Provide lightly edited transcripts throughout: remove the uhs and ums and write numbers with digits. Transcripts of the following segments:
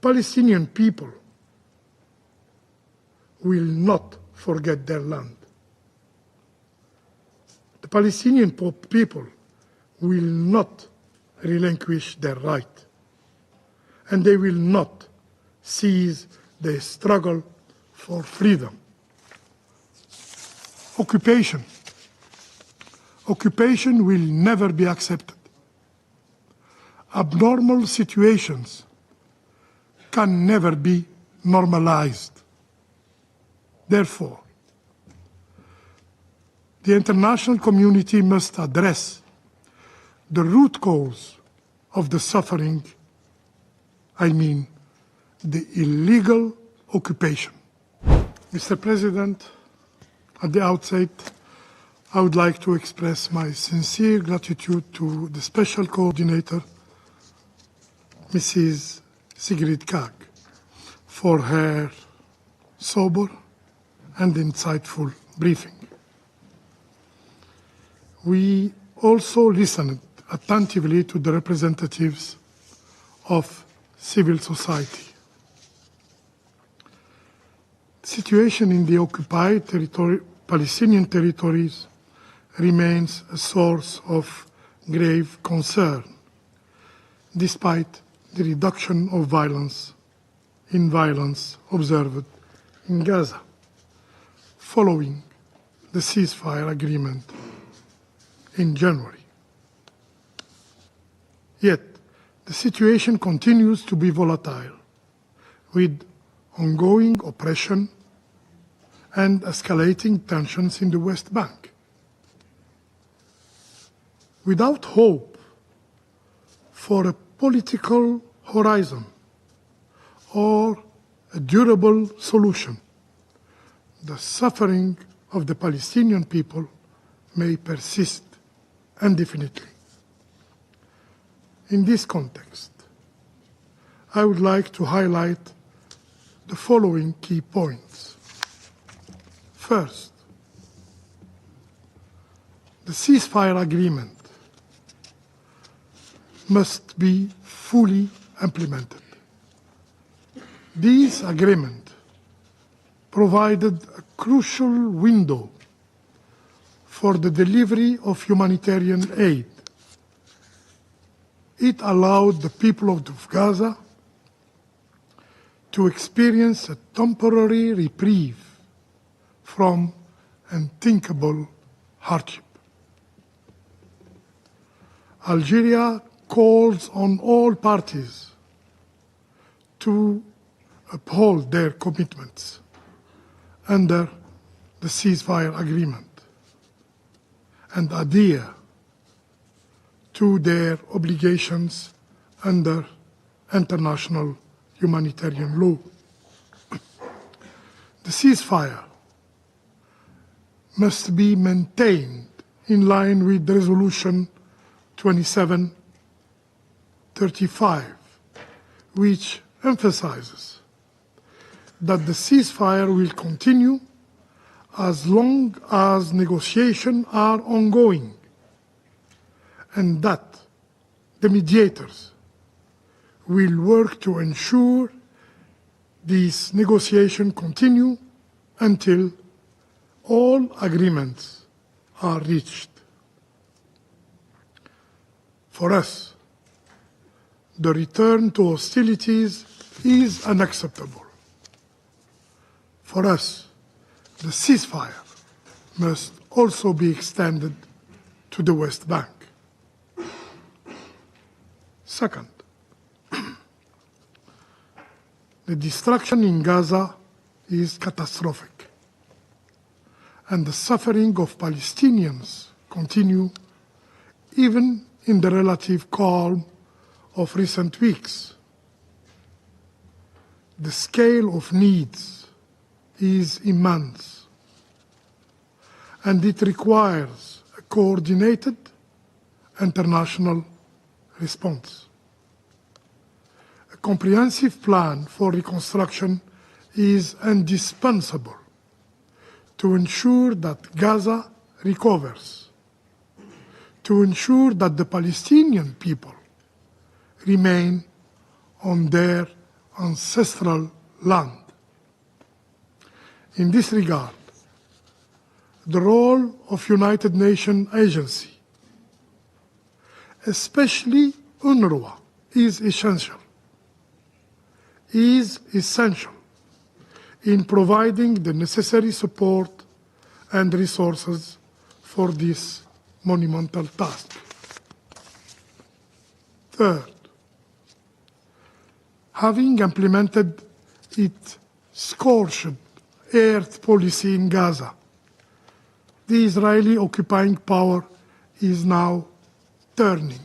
Palestinian people will not forget their land. The Palestinian people will not relinquish their right, and they will not cease their struggle for freedom. Occupation will never be accepted. Abnormal situations can never be normalized. Therefore, the international community must address the root cause of the suffering, I mean, the illegal occupation. Mr. President, at the outset, I would like to express my sincere gratitude to the Special Coordinator, Mrs. Sigrid Kaag, for her sober and insightful briefing. We also listened attentively to the representatives of civil society. The situation in the occupied Palestinian territories remains a source of grave concern, despite the reduction of violence observed in Gaza, following the ceasefire agreement in January. Yet, the situation continues to be volatile, with ongoing oppression and escalating tensions in the West Bank. Without hope for a political horizon or a durable solution, the suffering of the Palestinian people may persist indefinitely. In this context, I would like to highlight the following key points. First, the ceasefire agreement must be fully implemented. This agreement provided a crucial window for the delivery of humanitarian aid. It allowed the people of Gaza to experience a temporary reprieve from unthinkable hardship. Algeria calls on all parties to uphold their commitments under the ceasefire agreement and adhere to their obligations under international humanitarian law. The ceasefire must be maintained in line with Resolution 2735, which emphasizes that the ceasefire will continue as long as negotiations are ongoing, and that the mediators will work to ensure these negotiations continue until all agreements are reached. For us, the return to hostilities is unacceptable. For us, the ceasefire must also be extended to the West Bank. Second, the destruction in Gaza is catastrophic, and the suffering of Palestinians continue even in the relative calm of recent weeks. The scale of needs is immense, and it requires a coordinated international response. A comprehensive plan for reconstruction is indispensable to ensure that Gaza recovers, to ensure that the Palestinian people remain on their ancestral land. In this regard, the role of United Nations agency, especially UNRWA, is essential in providing the necessary support and resources for this monumental task. Third, having implemented its scorched earth policy in Gaza, the Israeli occupying power is now turning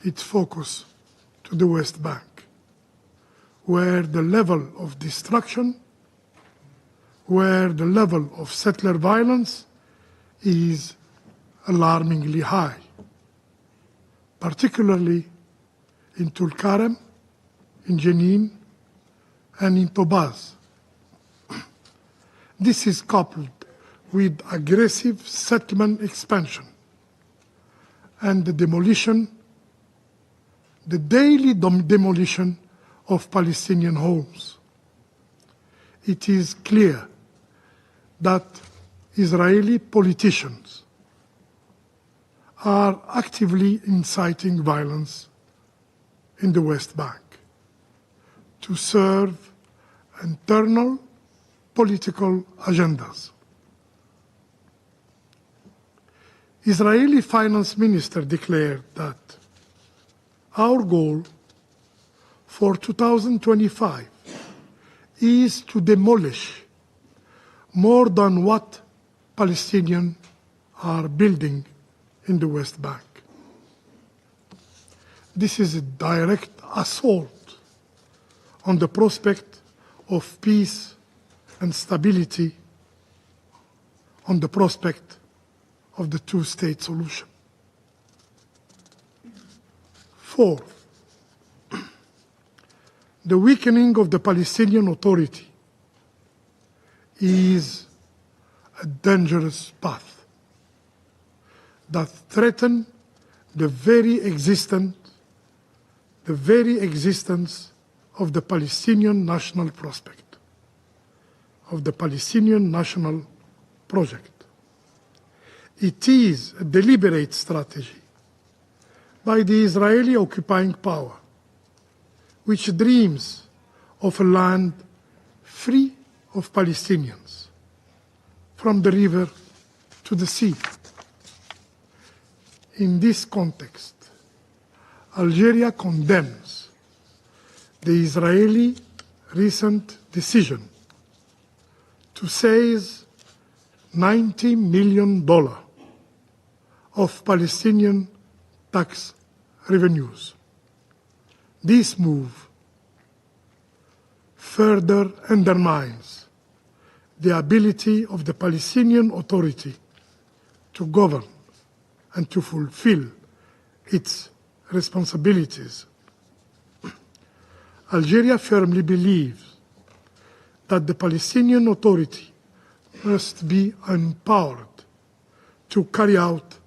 its focus to the West Bank, where the level of destruction, where the level of settler violence is alarmingly high, particularly in Tulkarem, in Jenin, and in Tobaz. This is coupled with aggressive settlement expansion and the daily demolition of Palestinian homes. It is clear that Israeli politicians are actively inciting violence in the West Bank to serve internal political agendas. Israeli finance minister declared that our goal for 2025 is to demolish more than what Palestinians are building in the West Bank. This is a direct assault on the prospect of peace and stability, on the prospect of the two-state solution. Fourth, the weakening of the Palestinian Authority is a dangerous path that threatens the very existence of the Palestinian national prospect, of the Palestinian national project. It is a deliberate strategy by the Israeli occupying power, which dreams of a land free of Palestinians, from the river to the sea. In this context, Algeria condemns the Israeli recent decision to seize $90 million of Palestinian tax revenues. This move further undermines the ability of the Palestinian Authority to govern and to fulfill its responsibilities. Algeria firmly believes that the Palestinian Authority must be empowered to carry out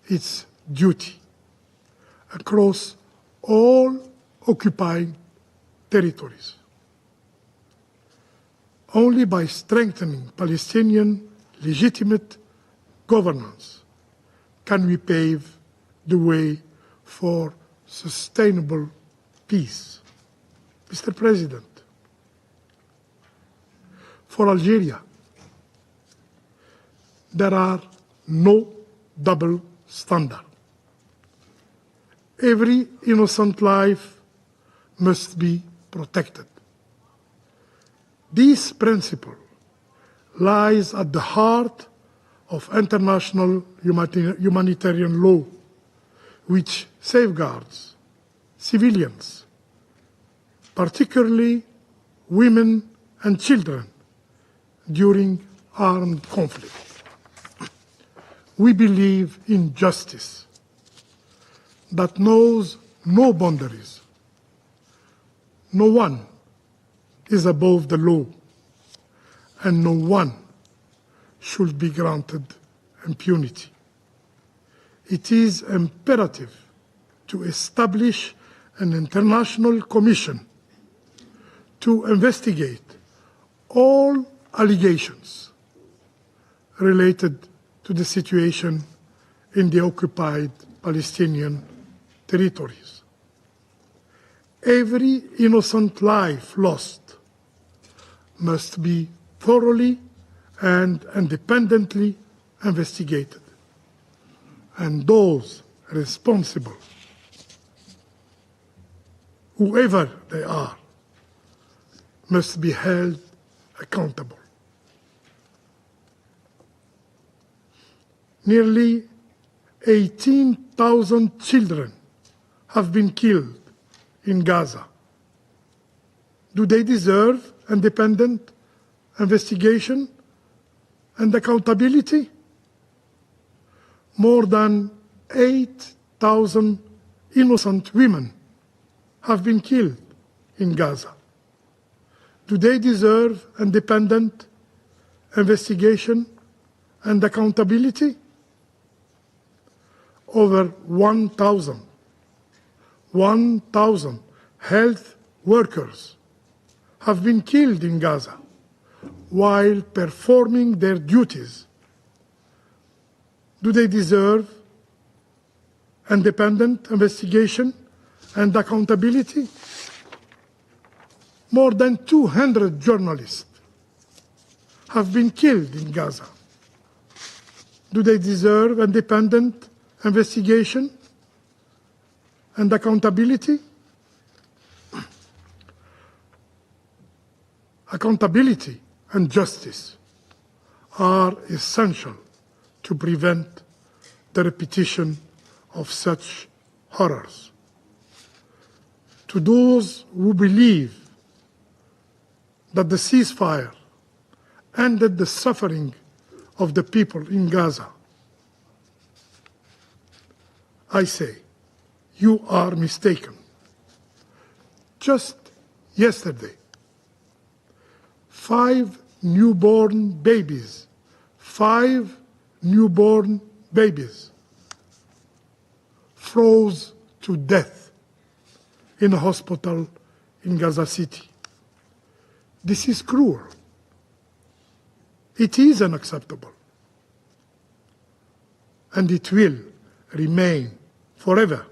its duty across all occupied territories. Only by strengthening Palestinian legitimate governance can we pave the way for sustainable peace. Mr. President, for Algeria, there are no double standards. Every innocent life must be protected. This principle lies at the heart of international humanitarian law, which safeguards civilians, particularly women and children, during armed conflict. We believe in justice that knows no boundaries. No one is above the law, and no one should be granted impunity. It is imperative to establish an international commission to investigate all allegations related to the situation in the occupied Palestinian territories. Every innocent life lost must be thoroughly and independently investigated, and those responsible, whoever they are, must be held accountable. Nearly 18,000 children have been killed in Gaza. Do they deserve independent investigation and accountability? More than 8,000 innocent women have been killed in Gaza. Do they deserve independent investigation and accountability? Over 1,000 health workers have been killed in Gaza while performing their duties. Do they deserve independent investigation and accountability? More than 200 journalists have been killed in Gaza. Do they deserve independent investigation and accountability? Accountability and justice are essential to prevent the repetition of such horrors. To those who believe that the ceasefire ended the suffering of the people in Gaza, I say, you are mistaken. Just yesterday, 5 newborn babies froze to death in a hospital in Gaza City. This is cruel. It is unacceptable. And it will remain forever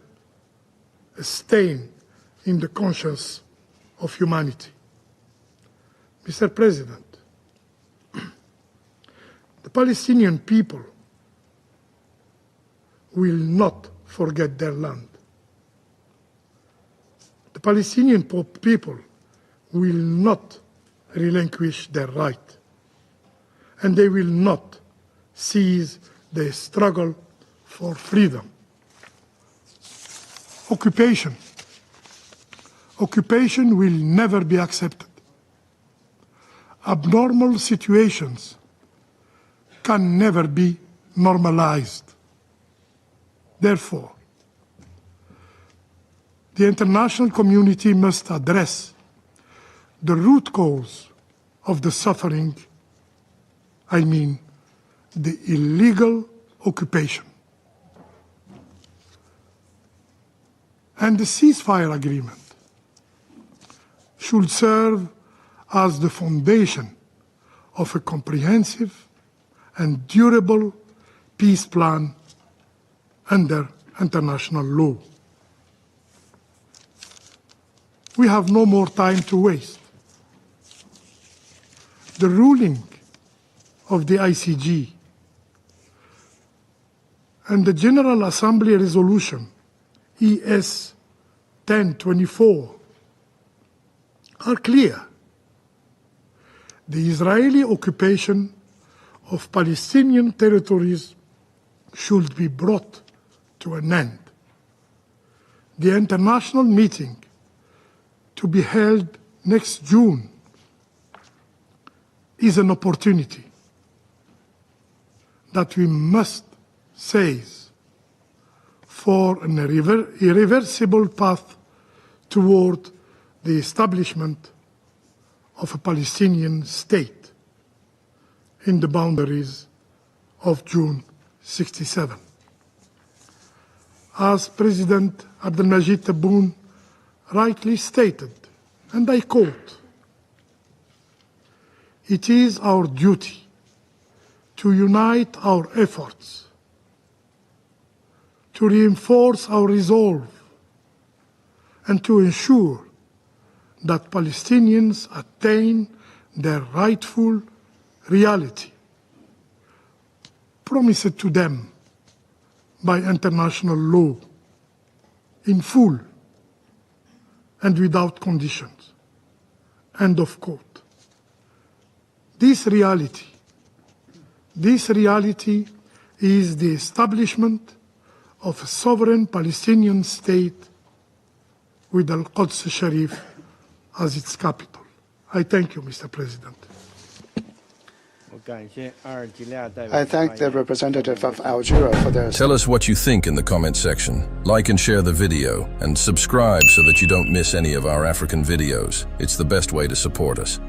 a stain in the conscience of humanity. Mr. President, the Palestinian people will not forget their land. The Palestinian people will not relinquish their right, and they will not cease their struggle for freedom. Occupation will never be accepted. Abnormal situations can never be normalized. Therefore, the international community must address the root cause of the suffering, I mean, the illegal occupation. And the ceasefire agreement should serve as the foundation of a comprehensive and durable peace plan under international law. We have no more time to waste. The ruling of the ICG and the General Assembly resolution ES 1024 are clear. The Israeli occupation of Palestinian territories should be brought to an end. The international meeting to be held next June is an opportunity that we must seize for an irreversible path toward the establishment of a Palestinian state in the boundaries of June 1967. As President Abdelmajid Tebboune rightly stated, and I quote, It is our duty to unite our efforts, to reinforce our resolve, and to ensure that Palestinians attain their rightful reality promised to them by international law in full and without conditions. End of quote. This reality is the establishment of a sovereign Palestinian state with Al-Quds Sharif as its capital. I thank you, Mr. President. I thank the representative of Algeria for their... Tell us what you think in the comment section. Like and share the video, and subscribe so that you don't miss any of our African videos. It's the best way to support us.